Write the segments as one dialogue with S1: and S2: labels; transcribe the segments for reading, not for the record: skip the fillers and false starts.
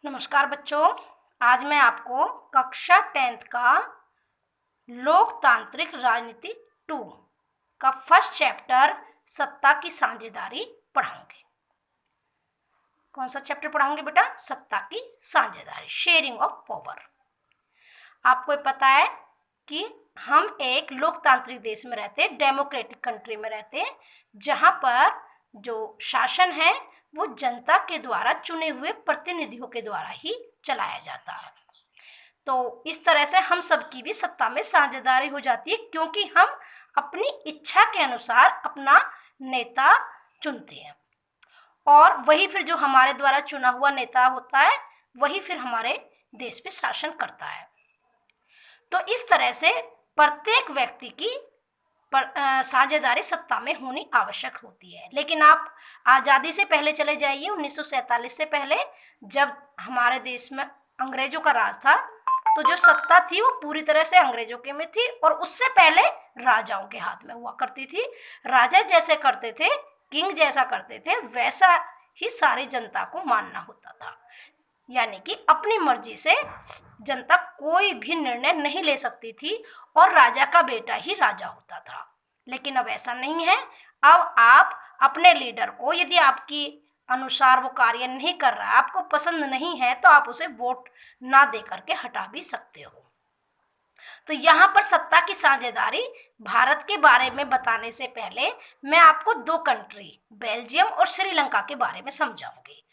S1: नमस्कार बच्चों। आज मैं आपको कक्षा 10th का लोकतांत्रिक राजनीति 2 का फर्स्ट चैप्टर सत्ता की साझेदारी पढ़ाऊंगी। कौन सा चैप्टर पढ़ाऊंगी बेटा? सत्ता की साझेदारी, शेयरिंग ऑफ पावर। आपको पता है कि हम एक लोकतांत्रिक देश में रहते हैं, डेमोक्रेटिक कंट्री में रहते हैं, जहां पर जो शासन है वो जनता के द्वारा चुने हुए प्रतिनिधियों के द्वारा ही चलाया जाता है। तो इस तरह से हम सबकी भी सत्ता में साझेदारी हो जाती है, क्योंकि हम अपनी इच्छा के अनुसार अपना नेता चुनते हैं और वही फिर जो हमारे द्वारा चुना हुआ नेता होता है वही फिर हमारे देश पे शासन करता है। तो इस तरह से प्रत्येक व्यक्ति की साझेदारी सत्ता में होनी आवश्यक होती है। लेकिन आप आज़ादी से पहले चले जाइए, 1947 से पहले, जब हमारे देश में अंग्रेजों का राज था, तो जो सत्ता थी वो पूरी तरह से अंग्रेजों के में थी और उससे पहले राजाओं के हाथ में हुआ करती थी। राजा जैसे करते थे, किंग जैसा करते थे, वैसा ही सारी जनता को मानना होता था। यानी कि अपनी मर्जी से जनता कोई भी निर्णय नहीं ले सकती थी और राजा का बेटा ही राजा होता था। लेकिन अब ऐसा नहीं है। अब आप अपने लीडर को, यदि आपकी अनुसार वो कार्य नहीं कर रहा, आपको पसंद नहीं है, तो आप उसे वोट ना दे करके हटा भी सकते हो। तो यहाँ पर सत्ता की साझेदारी भारत के बारे में बताने से पहले मैं आपको दो कंट्री, बेल्जियम और श्रीलंका के बारे में समझाऊंगी।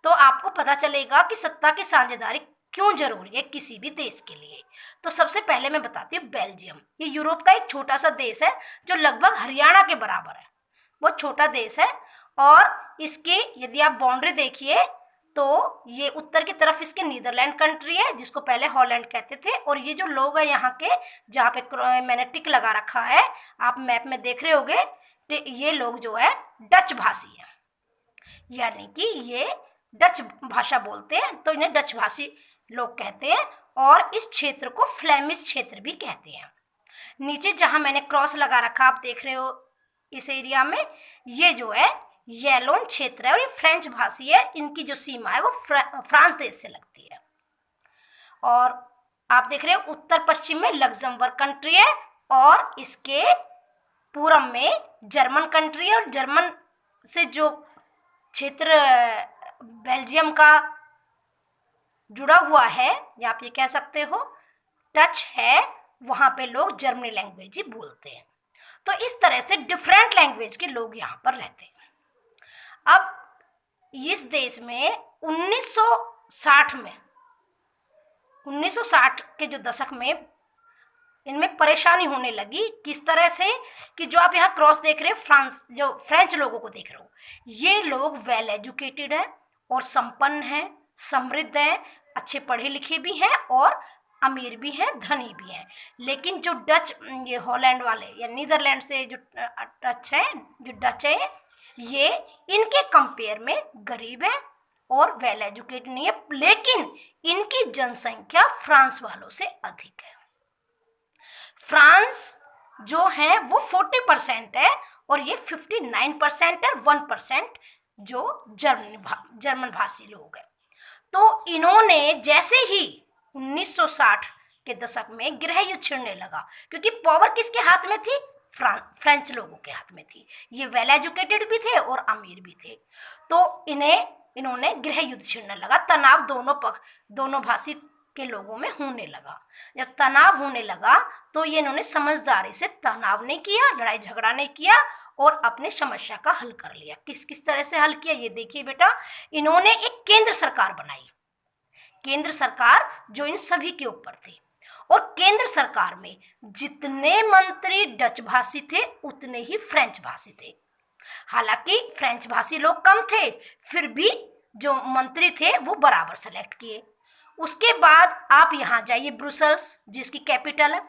S1: तो आपको पता चलेगा कि सत्ता की साझेदारी क्यों जरूरी है किसी भी देश के लिए। तो सबसे पहले मैं बताती हूँ बेल्जियम। ये यूरोप का एक छोटा सा देश है जो लगभग हरियाणा के बराबर है। बहुत छोटा देश है और इसके यदि आप बाउंड्री देखिए तो ये उत्तर की तरफ इसके नीदरलैंड कंट्री है, जिसको पहले हॉलैंड कहते थे। और ये जो लोग हैं यहाँ के, जहाँ पे मैंने टिक लगा रखा है, आप मैप में देख रहे होंगे, ये लोग जो है डच भाषी है, यानी कि ये डच भाषा बोलते हैं, तो इन्हें डच भाषी लोग कहते हैं। और इस क्षेत्र को फ्लेमिश क्षेत्र भी कहते हैं। नीचे जहां मैंने क्रॉस लगा रखा, आप देख रहे हो इस एरिया में, ये जो है येलोन क्षेत्र है और ये फ्रेंच भाषी है। इनकी जो सीमा है वो फ्रांस देश से लगती है। और आप देख रहे हो उत्तर पश्चिम में लग्जमबर्ग कंट्री है और इसके पूरब में जर्मन कंट्री है। और जर्मन से जो क्षेत्र बेल्जियम का जुड़ा हुआ है, या आप ये कह सकते हो टच है, वहां पे लोग जर्मनी लैंग्वेज ही बोलते हैं। तो इस तरह से डिफरेंट लैंग्वेज के लोग यहाँ पर रहते हैं। अब इस देश में 1960 के जो दशक में इनमें परेशानी होने लगी। किस तरह से कि जो आप यहाँ क्रॉस देख रहे हैं, फ्रेंच लोगों को देख रहे हो, ये लोग वेल एजुकेटेड हैं और संपन्न हैं, समृद्ध हैं, अच्छे पढ़े लिखे भी हैं और अमीर भी हैं, धनी भी हैं। लेकिन जो डच, ये हॉलैंड वाले या नीदरलैंड से जो डच है, ये इनके कंपेयर में गरीब है और वेल एजुकेटेड नहीं है। लेकिन इनकी जनसंख्या फ्रांस वालों से अधिक है। फ्रांस जो है वो 40% है और ये 59% है, 1% जो जर्मन भाषी लोग हैं। तो इन्होंने जैसे ही 1960 के दशक में गृह युद्ध छिड़ने लगा, क्योंकि पावर किसके हाथ में थी? फ्रेंच लोगों के हाथ में थी। ये वेल एजुकेटेड भी थे और अमीर भी थे। तो इन्होंने गृह युद्ध छिड़ने लगा। तनाव दोनों भाषी के लोगों में होने लगा। जब तनाव होने लगा तो ये इन्होंने समझदारी से तनाव नहीं किया, लड़ाई झगड़ा नहीं किया और अपने समस्या का हल कर लिया। किस तरह से हल किया ये देखिए बेटा। इन्होंने एक केंद्र सरकार बनाई, केंद्र सरकार जो इन सभी के ऊपर थी। और केंद्र सरकार में जितने मंत्री डच भाषी थे उतने ही फ्रेंच भाषी थे। हालांकि फ्रेंच भाषी लोग कम थे, फिर भी जो मंत्री थे वो बराबर सेलेक्ट किए। उसके बाद आप यहाँ जाइए ब्रुसेल्स, जिसकी कैपिटल है।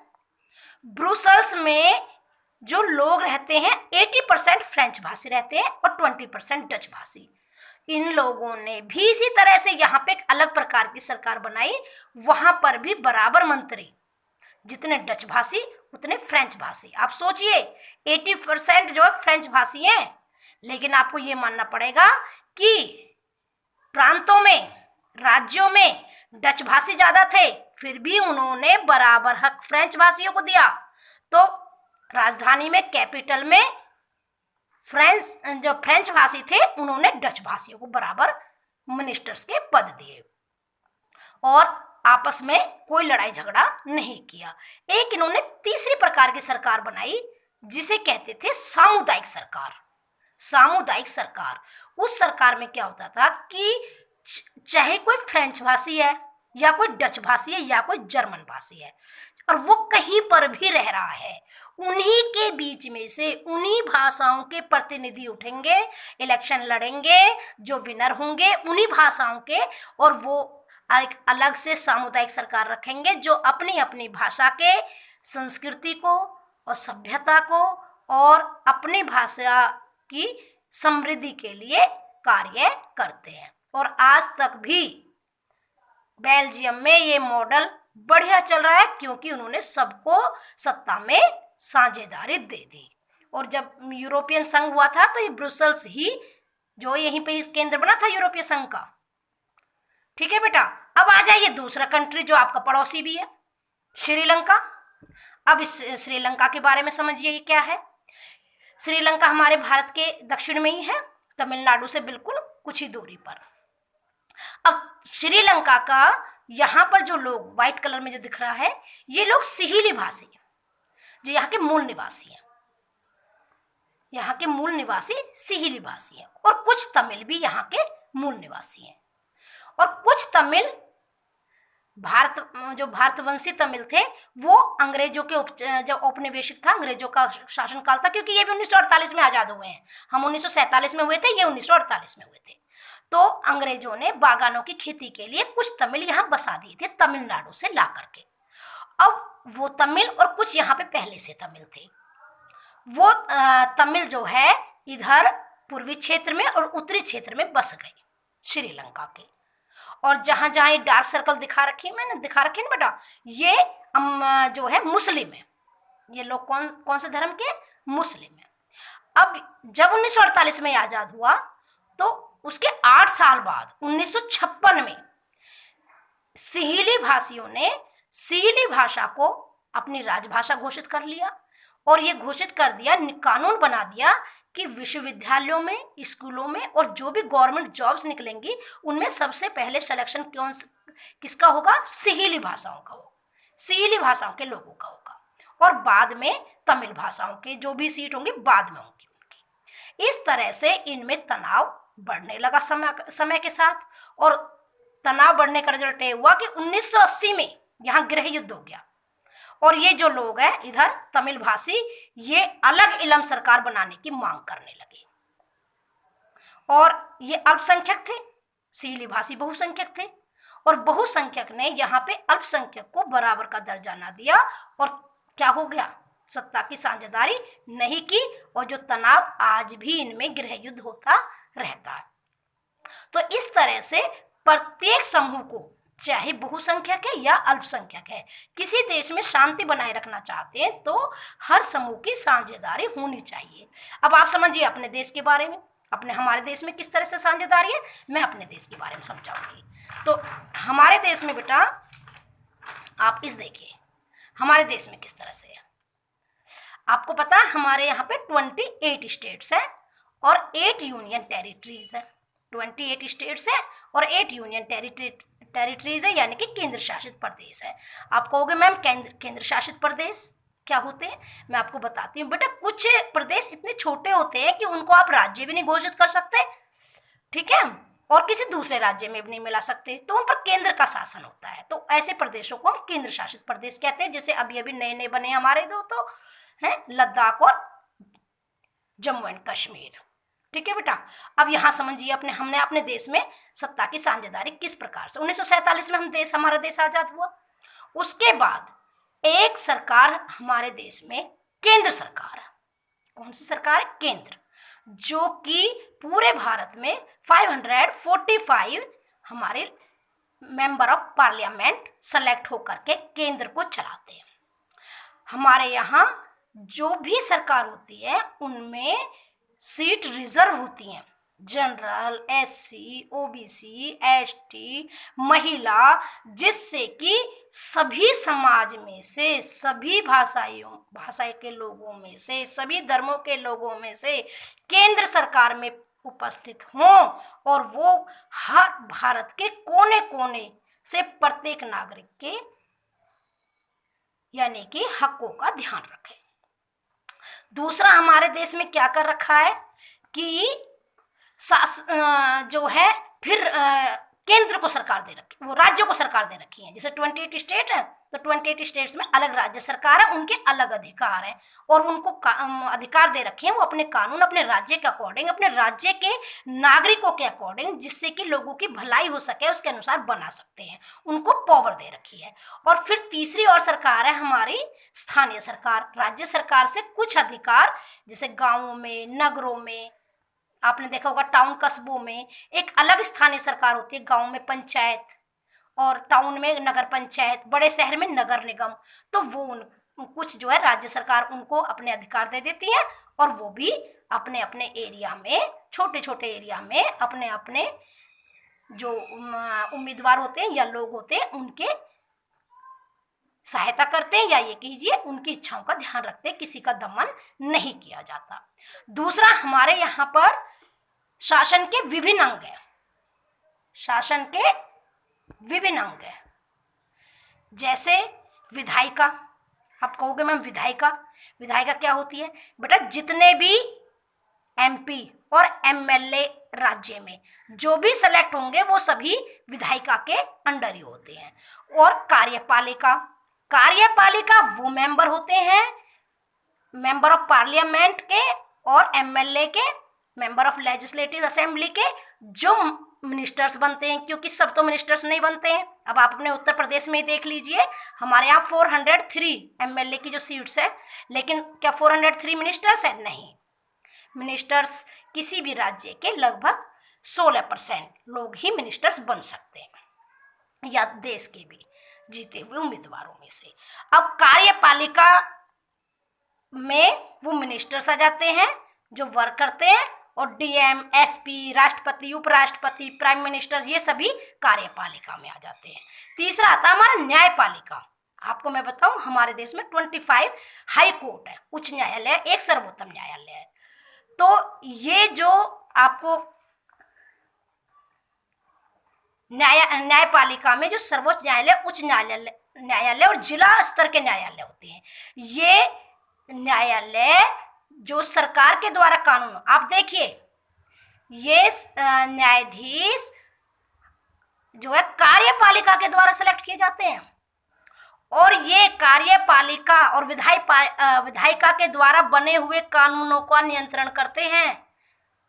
S1: ब्रुसेल्स में जो लोग रहते हैं 80% फ्रेंच भाषी रहते हैं और 20% डच भाषी। इन लोगों ने भी इसी तरह से यहाँ पे एक अलग प्रकार की सरकार बनाई। वहां पर भी बराबर मंत्री, जितने डच भाषी उतने फ्रेंच भाषी। आप सोचिए 80% जो है फ्रेंच भाषी हैं, लेकिन आपको ये मानना पड़ेगा कि प्रांतों में राज्यों में डच भाषी ज्यादा थे, फिर भी उन्होंने बराबर हक फ्रेंच भाषियों को दिया। तो राजधानी में, कैपिटल में जो फ्रेंच भाषी थे उन्होंने डच भाषियों को बराबर मिनिस्टर्स के पद दिए और आपस में कोई लड़ाई झगड़ा नहीं किया। एक इन्होंने तीसरी प्रकार की सरकार बनाई जिसे कहते थे सामुदायिक सरकार। सामुदायिक सरकार, उस सरकार में क्या होता था कि चाहे कोई फ्रेंच भाषी है या कोई डच भाषी है या कोई जर्मन भाषी है और वो कहीं पर भी रह रहा है, उन्हीं के बीच में से उन्हीं भाषाओं के प्रतिनिधि उठेंगे, इलेक्शन लड़ेंगे, जो विनर होंगे उन्हीं भाषाओं के, और वो एक अलग से सामुदायिक सरकार रखेंगे जो अपनी अपनी भाषा के संस्कृति को और सभ्यता को और अपनी भाषा की समृद्धि के लिए कार्य करते हैं। और आज तक भी बेल्जियम में ये मॉडल बढ़िया चल रहा है क्योंकि उन्होंने सबको सत्ता में साझेदारी दे दी। और जब यूरोपियन संघ हुआ था तो ये ब्रुसेल्स ही जो यहीं पे इस केंद्र बना था यूरोपीय संघ का। ठीक है बेटा, अब आ जाइए दूसरा कंट्री जो आपका पड़ोसी भी है, श्रीलंका। अब इस श्रीलंका के बारे में समझिए क्या है। श्रीलंका हमारे भारत के दक्षिण में ही है, तमिलनाडु से बिल्कुल कुछ ही दूरी पर। अब श्रीलंका का यहाँ पर जो लोग व्हाइट कलर में जो दिख रहा है, ये लोग सिहिली भाषी जो यहाँ के मूल निवासी हैं, यहाँ के मूल निवासी सिहिली भाषी हैं, और कुछ तमिल भी यहाँ के मूल निवासी हैं। और कुछ तमिल जो भारतवंशी तमिल थे वो अंग्रेजों के जब औपनिवेशिक था, अंग्रेजों का शासनकाल था, क्योंकि ये भी 1948 में आजाद हुए हैं, हम 1947 में हुए थे, ये 1948 में हुए थे। तो अंग्रेजों ने बागानों की खेती के लिए कुछ तमिल यहाँ बसा दिए थे तमिलनाडु से ला करके। अब वो तमिल और कुछ यहाँ पे पहले से तमिल थे, वो तमिल जो है इधर पूर्वी क्षेत्र में और उत्तरी क्षेत्र में बस गए श्रीलंका के। और जहां जहां ये डार्क सर्कल दिखा रखी है, मैंने दिखा रखी है ना बेटा, ये जो है मुस्लिम है, ये लोग कौन से धर्म के, मुस्लिम है। अब जब 1948 में आजाद हुआ तो उसके 8 साल बाद 1956 में सिहिली भाषियों ने सिहिली भाषा को अपनी राजभाषा घोषित कर लिया और ये घोषित कर दिया, कानून बना दिया कि विश्वविद्यालयों में, स्कूलों में और जो भी गवर्नमेंट जॉब्स निकलेंगी उनमें सबसे पहले सिलेक्शन किसका होगा, सिहिली भाषाओं का होगा, सिहिली भाषाओं के लोगों का होगा, और बाद में तमिल भाषाओं के जो भी सीट होंगे बाद में होंगी उनकी। इस तरह से इनमें तनाव बढ़ने लगा समय के साथ, और तनाव बढ़ने का रिजल्ट ये हुआ कि 1980 में यहाँ गृह युद्ध हो गया और ये जो लोग हैं इधर तमिल भाषी, ये अलग इलम सरकार बनाने की मांग करने लगे। और ये अल्पसंख्यक थे, सिहिली भाषी बहुसंख्यक थे, और बहुसंख्यक ने यहाँ पे अल्पसंख्यक को बराबर का दर्जा ना दिया और क्या हो गया, सत्ता की साझेदारी नहीं की, और जो तनाव आज भी इनमें गृह युद्ध होता रहता है। तो इस तरह से प्रत्येक समूह को, चाहे बहुसंख्यक है या अल्पसंख्यक है, किसी देश में शांति बनाए रखना चाहते हैं तो हर समूह की साझेदारी होनी चाहिए। अब आप समझिए अपने देश के बारे में, हमारे देश में किस तरह से साझेदारी है, मैं अपने देश के बारे में समझाऊंगी। तो हमारे देश में बेटा आप इस देखिए हमारे देश में किस तरह से है। आपको पता है हमारे यहाँ पे 28 स्टेट्स हैं और 8 यूनियन टेरिटरीज है। 28 स्टेट्स है और 8 यूनियन टेरिटरीज है, यानी कि केंद्र शासित प्रदेश है। आप कहोगे मैम केंद्र शासित प्रदेश क्या होते हैं, मैं आपको बताती हूँ बेटा। कुछ प्रदेश इतने छोटे होते हैं कि उनको आप राज्य भी नहीं घोषित कर सकते, ठीक है, और किसी दूसरे राज्य में भी नहीं मिला सकते, तो उन पर केंद्र का शासन होता है। तो ऐसे प्रदेशों को हम केंद्र शासित प्रदेश कहते हैं। जैसे अभी अभी नए नए बने हमारे दो तो हैं लद्दाख और जम्मू एंड कश्मीर, ठीक है बेटा। अब यहाँ समझिए हमने अपने देश में सत्ता की साझेदारी किस प्रकार से, 1947 में हमारा देश आजाद हुआ। उसके बाद एक सरकार हमारे देश में केंद्र सरकार है। कौन सी सरकार है, केंद्र, जो कि पूरे भारत में 545 हमारे मेंबर ऑफ पार्लियामेंट सेलेक्ट होकर के केंद्र को चलाते हैं। हमारे यहाँ जो भी सरकार होती है उनमें सीट रिजर्व होती हैं, जनरल, एससी, ओबीसी, एसटी, महिला, जिससे कि सभी समाज में से, सभी भाषा के लोगों में से, सभी धर्मों के लोगों में से केंद्र सरकार में उपस्थित हों और वो हर भारत के कोने कोने से प्रत्येक नागरिक के यानी कि हकों का ध्यान रखें। दूसरा, हमारे देश में क्या कर रखा है कि जो है फिर केंद्र को सरकार दे रखी, वो राज्यों को सरकार दे रखी है। जैसे 28 स्टेट है तो 28 स्टेट्स में अलग राज्य सरकार है, उनके अलग अधिकार हैं और उनको अधिकार दे रखे हैं वो अपने कानून अपने राज्य के अकॉर्डिंग, अपने राज्य के नागरिकों के अकॉर्डिंग, जिससे कि लोगों की भलाई हो सके उसके अनुसार बना सकते हैं, उनको पावर दे रखी है। और फिर तीसरी और सरकार है हमारी स्थानीय सरकार। राज्य सरकार से कुछ अधिकार, जैसे गाँवों में, नगरों में, आपने देखा होगा टाउन कस्बों में एक अलग स्थानीय सरकार होती है, गांव में पंचायत और टाउन में नगर पंचायत, बड़े शहर में नगर निगम। तो वो कुछ जो है राज्य सरकार उनको अपने अधिकार दे देती है और वो भी अपने अपने एरिया में, छोटे छोटे एरिया में अपने अपने जो उम्मीदवार होते हैं या लोग होते हैं उनके सहायता करते हैं, या ये कीजिए उनकी इच्छाओं का ध्यान रखते हैं, किसी का दमन नहीं किया जाता। दूसरा, हमारे यहाँ पर शासन के विभिन्न अंग हैं। शासन के विभिन्न अंग हैं, जैसे विधायिका। आप कहोगे मैम विधायिका, विधायिका क्या होती है? बेटा, जितने भी एमपी और एमएलए राज्य में जो भी सेलेक्ट होंगे वो सभी विधायिका के अंडर ही होते हैं। और कार्यपालिका, कार्यपालिका वो मेंबर होते हैं, मेंबर ऑफ पार्लियामेंट के और एमएलए के, मेंबर ऑफ लेजिस्लेटिव असेंबली के, जो मिनिस्टर्स बनते हैं, क्योंकि सब तो मिनिस्टर्स नहीं बनते हैं। अब आप अपने उत्तर प्रदेश में ही देख लीजिए, हमारे यहाँ 403 एमएलए की जो सीट्स है, लेकिन क्या 403 मिनिस्टर्स है? नहीं। मिनिस्टर्स किसी भी राज्य के लगभग 16% लोग ही मिनिस्टर्स बन सकते हैं, या देश के भी जीते हुए उम्मीदवारों में से। अब कार्यपालिका में वो मिनिस्टर्स आ जाते हैं जो वर्क करते हैं, और डीएम, एसपी, राष्ट्रपति, उपराष्ट्रपति, प्राइम मिनिस्टर, ये सभी कार्यपालिका में आ जाते हैं। तीसरा आता है हमारा न्यायपालिका। आपको मैं बताऊं, हमारे देश में 25 हाई कोर्ट है, उच्च न्यायालय, एक सर्वोत्तम न्यायालय है। तो ये जो आपको न्यायपालिका में जो सर्वोच्च न्यायालय, उच्च न्यायालय और जिला स्तर के न्यायालय होते हैं, ये न्यायालय जो सरकार के द्वारा कानून, आप देखिए ये न्यायाधीश जो है कार्यपालिका के द्वारा सेलेक्ट किए जाते हैं, और ये कार्यपालिका और विधायिका के द्वारा बने हुए कानूनों का नियंत्रण करते हैं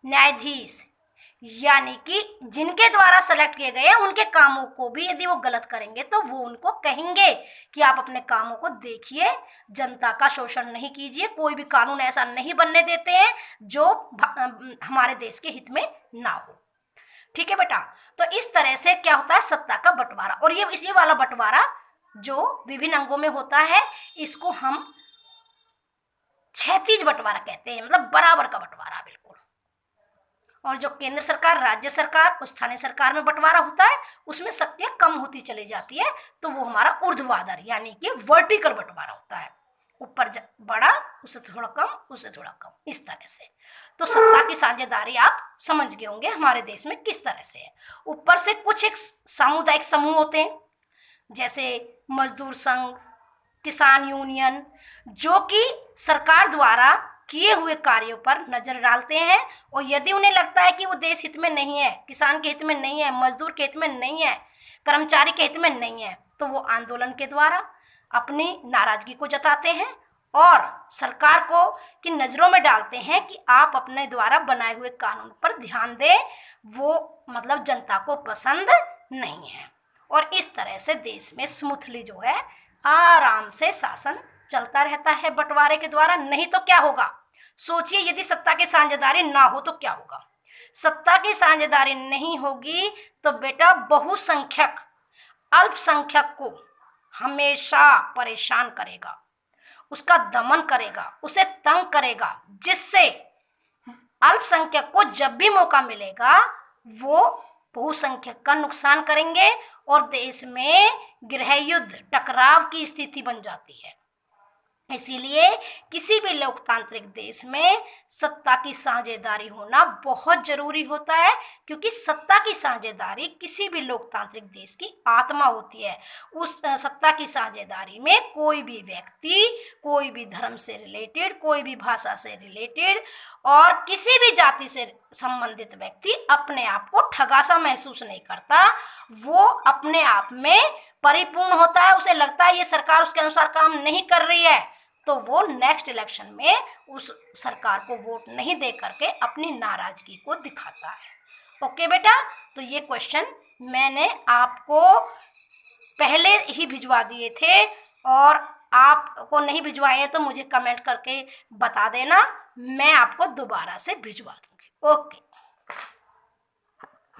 S1: न्यायाधीश। यानी कि जिनके द्वारा सेलेक्ट किए गए हैं उनके कामों को भी यदि वो गलत करेंगे तो वो उनको कहेंगे कि आप अपने कामों को देखिए, जनता का शोषण नहीं कीजिए, कोई भी कानून ऐसा नहीं बनने देते हैं जो हमारे देश के हित में ना हो। ठीक है बेटा, तो इस तरह से क्या होता है सत्ता का बंटवारा। और ये इसी वाला बंटवारा जो विभिन्न अंगों में होता है, इसको हम क्षैतिज बंटवारा कहते हैं, मतलब बराबर का बंटवारा बिल्कुल। और जो केंद्र सरकार, राज्य सरकार और स्थानीय सरकार में बंटवारा होता है उसमें शक्तियां कम होती चली जाती है, तो वो हमारा ऊर्ध्वाधर यानी कि वर्टिकल बंटवारा होता है, ऊपर बड़ा, उससे थोड़ा कम, उससे थोड़ा कम, इस तरह से। तो सत्ता की साझेदारी आप समझ गए होंगे हमारे देश में किस तरह से है। ऊपर से कुछ एक सामुदायिक समूह होते हैं, जैसे मजदूर संघ, किसान यूनियन, जो कि सरकार द्वारा किए हुए कार्यों पर नजर डालते हैं, और यदि उन्हें लगता है कि वो देश हित में नहीं है, किसान के हित में नहीं है, मजदूर के हित में नहीं है, कर्मचारी के हित में नहीं है, तो वो आंदोलन के द्वारा अपनी नाराजगी को जताते हैं और सरकार को की नजरों में डालते हैं कि आप अपने द्वारा बनाए हुए कानून पर ध्यान दें, वो मतलब जनता को पसंद नहीं है। और इस तरह से देश में स्मूथली जो है आराम से शासन चलता रहता है बंटवारे के द्वारा। नहीं तो क्या होगा, सोचिए यदि सत्ता की साझेदारी ना हो तो क्या होगा। सत्ता की साझेदारी नहीं होगी तो बेटा बहुसंख्यक अल्पसंख्यक को हमेशा परेशान करेगा, उसका दमन करेगा, उसे तंग करेगा, जिससे अल्पसंख्यक को जब भी मौका मिलेगा वो बहुसंख्यक का नुकसान करेंगे और देश में गृह युद्ध, टकराव की स्थिति बन जाती है। इसीलिए किसी भी लोकतांत्रिक देश में सत्ता की साझेदारी होना बहुत जरूरी होता है, क्योंकि सत्ता की साझेदारी किसी भी लोकतांत्रिक देश की आत्मा होती है। उस सत्ता की साझेदारी में कोई भी व्यक्ति, कोई भी धर्म से रिलेटेड, कोई भी भाषा से रिलेटेड और किसी भी जाति से संबंधित व्यक्ति अपने आप को ठगा सा महसूस नहीं करता। वो अपने आप में परिपूर्ण होता है, उसे लगता है ये सरकार उसके अनुसार काम नहीं कर रही है, तो वो नेक्स्ट इलेक्शन में उस सरकार को वोट नहीं दे करके अपनी नाराजगी को दिखाता है। ओके बेटा, तो ये क्वेश्चन मैंने आपको पहले ही भिजवा दिए थे और आपको नहीं भिजवाए तो मुझे कमेंट करके बता देना, मैं आपको दोबारा से भिजवा दूंगी। ओके।